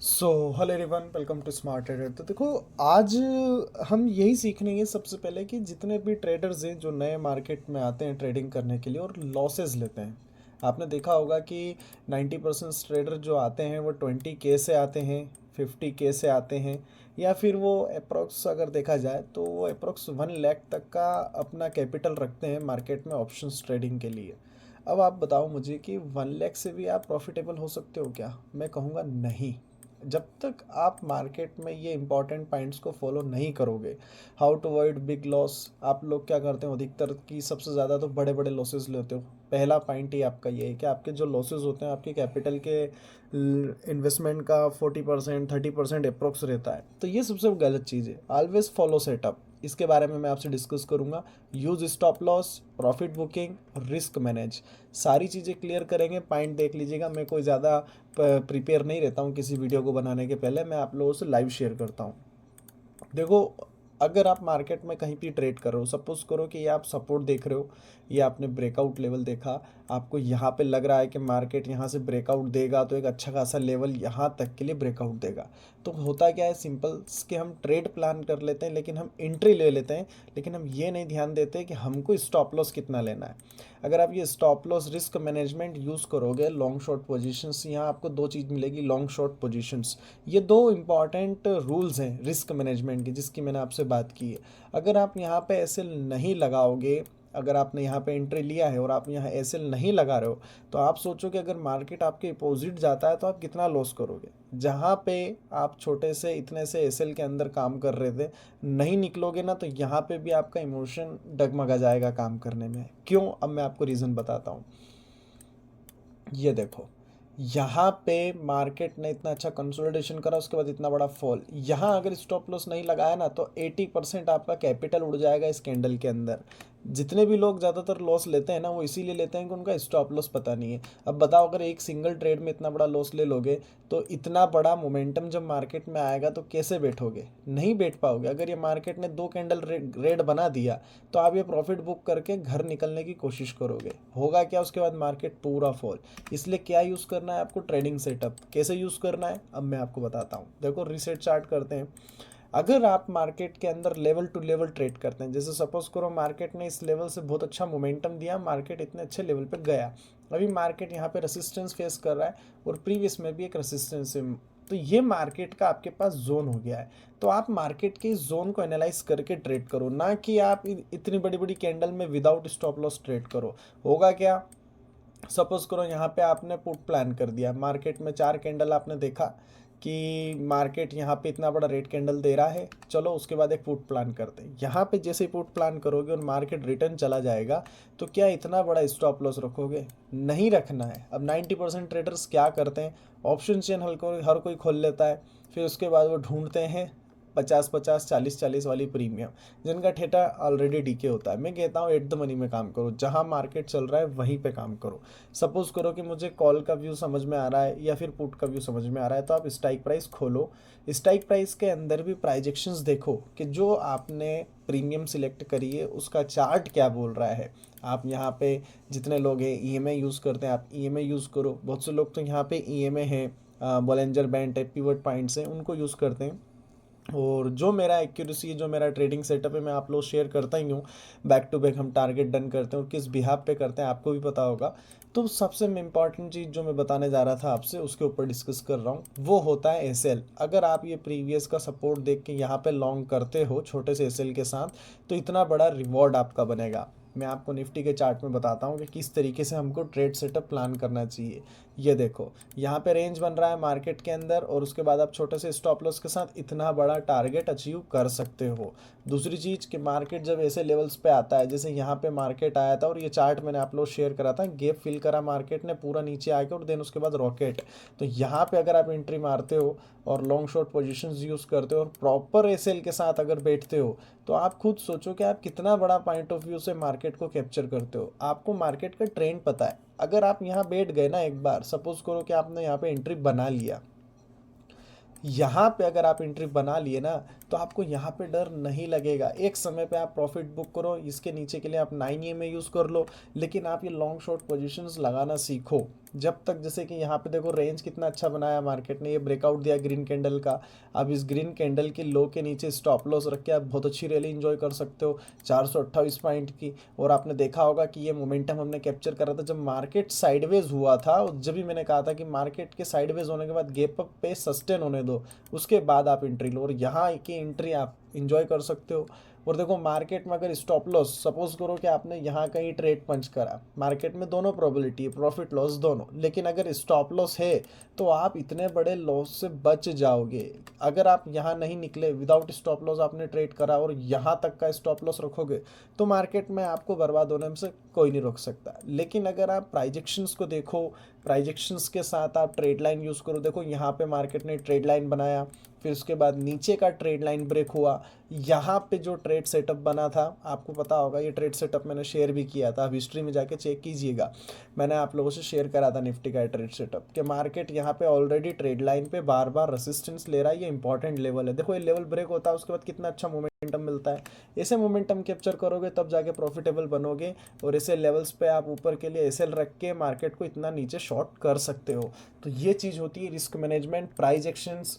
So hello everyone, welcome to Smart Trader. तो देखो, आज हम यही सीखने सबसे पहले कि जितने भी ट्रेडर्स हैं जो नए मार्केट में आते हैं ट्रेडिंग करने के लिए और लॉसेस लेते हैं। आपने देखा होगा कि 90% ट्रेडर जो आते हैं वो 20K से आते हैं, 50K से आते हैं, या फिर वो अप्रोक्स अगर देखा जाए तो वो अप्रोक्स 1 लाख तक का अपना कैपिटल रखते हैं मार्केट में ऑप्शंस ट्रेडिंग के लिए। अब आप बताओ मुझे कि 1 लाख से भी आप प्रॉफिटेबल हो सकते हो क्या? मैं कहूँगा नहीं। जब तक आप मार्केट में ये इंपॉर्टेंट पॉइंट्स को फॉलो नहीं करोगे, how to avoid big loss. आप लोग क्या करते हो अधिकतर की सबसे ज़्यादा तो बड़े बड़े लॉसेस लेते हो। पहला पॉइंट ही आपका ये है कि आपके जो लॉसेस होते हैं आपके कैपिटल के इन्वेस्टमेंट का 40% 30% अप्रोक्स रहता है। तो ये सबसे गलत चीज़ है। ऑलवेज फॉलो सेटअप, इसके बारे में मैं आपसे डिस्कस करूंगा। Use stop loss, profit booking, risk manage, सारी चीज़ें क्लियर करेंगे। पॉइंट देख लीजिएगा, मैं कोई ज़्यादा प्रिपेयर नहीं रहता हूँ किसी वीडियो को बनाने के पहले, मैं आप लोगों से लाइव शेयर करता हूँ। देखो, अगर आप मार्केट में कहीं भी ट्रेड कर रहे हो, सपोज करो कि ये आप सपोर्ट देख रहे हो, ये आपने ब्रेकआउट लेवल देखा, आपको यहाँ पे लग रहा है कि मार्केट यहाँ से ब्रेकआउट देगा तो एक अच्छा खासा लेवल यहाँ तक के लिए ब्रेकआउट देगा। तो होता क्या है, सिंपल कि हम ट्रेड प्लान कर लेते हैं, लेकिन हम एंट्री ले लेते हैं, लेकिन हम ये नहीं ध्यान देते कि हमको स्टॉप लॉस कितना लेना है। अगर आप ये stop loss risk management use करोगे, लॉन्ग शॉर्ट पोजीशंस, यहाँ आपको दो चीज़ मिलेगी, लॉन्ग शॉर्ट पोजीशंस। ये दो इंपॉर्टेंट रूल्स हैं रिस्क मैनेजमेंट की, जिसकी मैंने आपसे बात की है। अगर आप यहाँ पे एसएल नहीं लगाओगे, अगर आपने यहाँ पे एंट्री लिया है और आप यहाँ एसएल नहीं लगा रहे हो, तो आप सोचो कि अगर मार्केट आपके अपोजिट जाता है तो आप कितना लॉस करोगे। जहाँ पे आप छोटे से इतने से एसएल के अंदर काम कर रहे थे, नहीं निकलोगे ना, तो यहाँ पे भी आपका इमोशन डगमगा जाएगा काम करने में। क्यों? अब मैं आपको रीज़न बताता हूँ। ये देखो, यहाँ पे मार्केट ने इतना अच्छा कंसोलिडेशन करा, उसके बाद इतना बड़ा फॉल। यहाँ अगर स्टॉप लॉस नहीं लगाया ना तो 80% आपका कैपिटल उड़ जाएगा इस कैंडल के अंदर। जितने भी लोग ज़्यादातर लॉस लेते हैं ना, वो इसीलिए लेते हैं कि उनका स्टॉप लॉस पता नहीं है। अब बताओ, अगर एक सिंगल ट्रेड में इतना बड़ा लॉस ले लोगे तो इतना बड़ा मोमेंटम जब मार्केट में आएगा तो कैसे बैठोगे? नहीं बैठ पाओगे। अगर ये मार्केट ने 2 कैंडल रेड बना दिया तो आप ये प्रॉफिट बुक करके घर निकलने की कोशिश करोगे। होगा क्या? उसके बाद मार्केट पूरा फॉल। इसलिए क्या यूज़ करना है आपको? Trading setup. कैसे यूज़ करना है अब मैं आपको बताता हूँ। देखो, रीसेट चार्ट करते हैं। अगर आप मार्केट के अंदर लेवल टू लेवल ट्रेड करते हैं, जैसे सपोज करो मार्केट ने इस लेवल से बहुत अच्छा मोमेंटम दिया, मार्केट इतने अच्छे लेवल पे गया, अभी मार्केट यहाँ पे रेसिस्टेंस फेस कर रहा है और प्रीवियस में भी एक रेसिस्टेंस है, तो ये मार्केट का आपके पास जोन हो गया है। तो आप मार्केट के इस जोन को एनालाइज करके ट्रेड करो, ना कि आप इतनी बड़ी बड़ी कैंडल में विदाउट स्टॉप लॉस ट्रेड करो। होगा क्या? सपोज करो यहाँ पे आपने पुट प्लान कर दिया, मार्केट में 4 कैंडल आपने देखा कि मार्केट यहाँ पे इतना बड़ा रेड कैंडल दे रहा है, चलो उसके बाद एक पुट प्लान करते हैं। यहाँ पे जैसे ही पुट प्लान करोगे और मार्केट रिटर्न चला जाएगा, तो क्या इतना बड़ा स्टॉप लॉस रखोगे? नहीं रखना है। अब 90% ट्रेडर्स क्या करते हैं, ऑप्शन चेन हर कोई खोल लेता है, फिर उसके बाद वो ढूंढते हैं 50-50 40-40 वाली प्रीमियम, जिनका ठेठा ऑलरेडी डीके होता है। मैं कहता हूँ एट द मनी में काम करो, जहाँ मार्केट चल रहा है वहीं पे काम करो। सपोज करो कि मुझे कॉल का व्यू समझ में आ रहा है या फिर पुट का व्यू समझ में आ रहा है, तो आप स्ट्राइक प्राइस खोलो। स्ट्राइक प्राइस के अंदर भी प्राइजेक्शंस देखो कि जो आपने प्रीमियम सिलेक्ट करी है उसका चार्ट क्या बोल रहा है। आप यहाँ पे जितने लोग हैं ईएमए यूज़ करते हैं, आप ईएमए यूज़ करो। बहुत से लोग तो यहाँ पे ईएमए है, Bollinger band type pivot points हैं, उनको यूज़ करते हैं। और जो मेरा एक्यूरेसी, जो मेरा ट्रेडिंग सेटअप है, मैं आप लोग शेयर करता ही हूँ। बैक टू बैक हम टारगेट डन करते हैं और किस बिहाफ पे करते हैं आपको भी पता होगा। तो सबसे इम्पॉर्टेंट चीज़ जो मैं बताने जा रहा था आपसे, उसके ऊपर डिस्कस कर रहा हूँ, वो होता है एसएल। अगर आप ये प्रीवियस का सपोर्ट देख के यहाँ पे लॉन्ग करते हो छोटे से एसएल के साथ, तो इतना बड़ा रिवॉर्ड आपका बनेगा। मैं आपको निफ्टी के चार्ट में बताता हूँ कि किस तरीके से हमको ट्रेड सेटअप प्लान करना चाहिए। ये देखो, यहाँ पे रेंज बन रहा है मार्केट के अंदर और उसके बाद आप छोटे से स्टॉप लॉस के साथ इतना बड़ा टारगेट अचीव कर सकते हो। दूसरी चीज़ कि मार्केट जब ऐसे लेवल्स पे आता है, जैसे यहाँ पे मार्केट आया था और ये चार्ट मैंने आप लोग शेयर करा था, गैप फिल करा मार्केट ने पूरा नीचे आके और देन उसके बाद रॉकेट। तो यहाँ पे अगर आप एंट्री मारते हो और लॉन्ग शॉर्ट पोजीशंस यूज़ करते हो और प्रॉपर एसएल के साथ अगर बैठते हो, तो आप खुद सोचो कि आप कितना बड़ा पॉइंट ऑफ व्यू से मार्केट को कैप्चर करते हो। आपको मार्केट का ट्रेंड पता है। अगर आप यहाँ बैठ गए ना, एक बार सपोज करो कि आपने यहाँ पे एंट्री बना लिया, यहाँ पे अगर आप एंट्री बना लिए ना, तो आपको यहाँ पे डर नहीं लगेगा। एक समय पे आप प्रॉफिट बुक करो, इसके नीचे के लिए आप 9 में यूज़ कर लो, लेकिन आप ये लॉन्ग शॉर्ट पोजीशंस लगाना सीखो। जब तक, जैसे कि यहाँ पे देखो रेंज कितना अच्छा बनाया मार्केट ने, ये ब्रेकआउट दिया ग्रीन कैंडल का। अब इस ग्रीन कैंडल की लो के नीचे स्टॉप लॉस रख के आप बहुत अच्छी रैली इंजॉय कर सकते हो 428 पॉइंट की। और आपने देखा होगा कि ये मोमेंटम हमने कैप्चर करा था जब मार्केट साइडवेज हुआ था, जब भी मैंने कहा था कि मार्केट के साइडवेज होने के बाद गैप अप पे सस्टेन होने दो, उसके बाद आप एंट्री लो, और यहाँ की एंट्री आप इंजॉय कर सकते हो। और देखो मार्केट में अगर स्टॉप लॉस, सपोज करो कि आपने यहाँ कहीं ट्रेड पंच करा, मार्केट में दोनों प्रोबेबिलिटी है, प्रॉफिट लॉस दोनों, लेकिन अगर स्टॉप लॉस है तो आप इतने बड़े लॉस से बच जाओगे। अगर आप यहाँ नहीं निकले, विदाउट स्टॉप लॉस आपने ट्रेड करा और यहाँ तक का स्टॉप लॉस रखोगे, तो मार्केट में आपको बर्बाद होने से कोई नहीं रोक सकता। लेकिन अगर आप प्राइजेक्शंस को देखो, प्राइजेक्शंस के साथ आप ट्रेड लाइन यूज़ करो, देखो यहाँ पे मार्केट ने ट्रेड लाइन बनाया, फिर उसके बाद नीचे का ट्रेड लाइन ब्रेक हुआ, यहाँ पे जो ट्रेड सेटअप बना था, आपको पता होगा ये ट्रेड सेटअप मैंने शेयर भी किया था, अब हिस्ट्री में जाके चेक कीजिएगा, मैंने आप लोगों से शेयर करा था निफ्टी का ट्रेड सेटअप, कि मार्केट यहाँ पे ऑलरेडी ट्रेड लाइन पे बार बार रेसिस्टेंस ले रहा है, ये इंपॉर्टेंट लेवल है। देखो ये लेवल ब्रेक होता है उसके बाद कितना अच्छा मोमेंटम मिलता है, ऐसे मोमेंटम कैप्चर करोगे तब जाके प्रॉफिटेबल बनोगे, और ऐसे लेवल्स पे आप ऊपर के लिए एसएल रख के मार्केट को इतना नीचे शॉर्ट कर सकते हो। तो ये चीज़ होती है रिस्क मैनेजमेंट, प्राइस एक्शंस,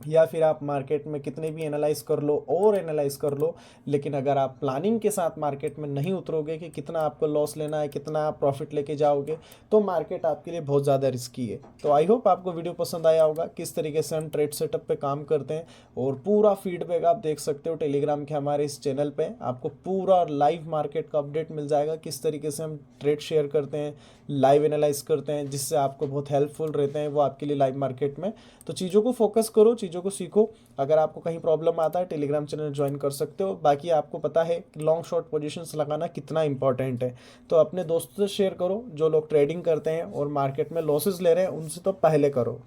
या फिर आप मार्केट में कितने भी एनालाइज कर लो और एनालाइज कर लो, लेकिन अगर आप प्लानिंग के साथ मार्केट में नहीं उतरोगे कि कितना आपको लॉस लेना है, कितना आप प्रॉफिट लेके जाओगे, तो मार्केट आपके लिए बहुत ज़्यादा रिस्की है। तो आई होप आपको वीडियो पसंद आया होगा, किस तरीके से हम ट्रेड सेटअप पे काम करते हैं, और पूरा फीडबैक आप देख सकते हो टेलीग्राम के हमारे इस चैनल पे, आपको पूरा लाइव मार्केट का अपडेट मिल जाएगा, किस तरीके से हम ट्रेड शेयर करते हैं, लाइव एनालाइज करते हैं, जिससे आपको बहुत हेल्पफुल रहते हैं वो आपके लिए लाइव मार्केट में। तो चीज़ों को फोकस करो, चीज़ों को सीखो। अगर आपको कहीं प्रॉब्लम आता है टेलीग्राम चैनल ज्वाइन कर सकते हो। बाकी आपको पता है लॉन्ग शॉर्ट पोजीशंस लगाना कितना इंपॉर्टेंट है, तो अपने दोस्तों से शेयर करो जो लोग ट्रेडिंग करते हैं और मार्केट में लॉसेस ले रहे हैं, उनसे तो पहले करो।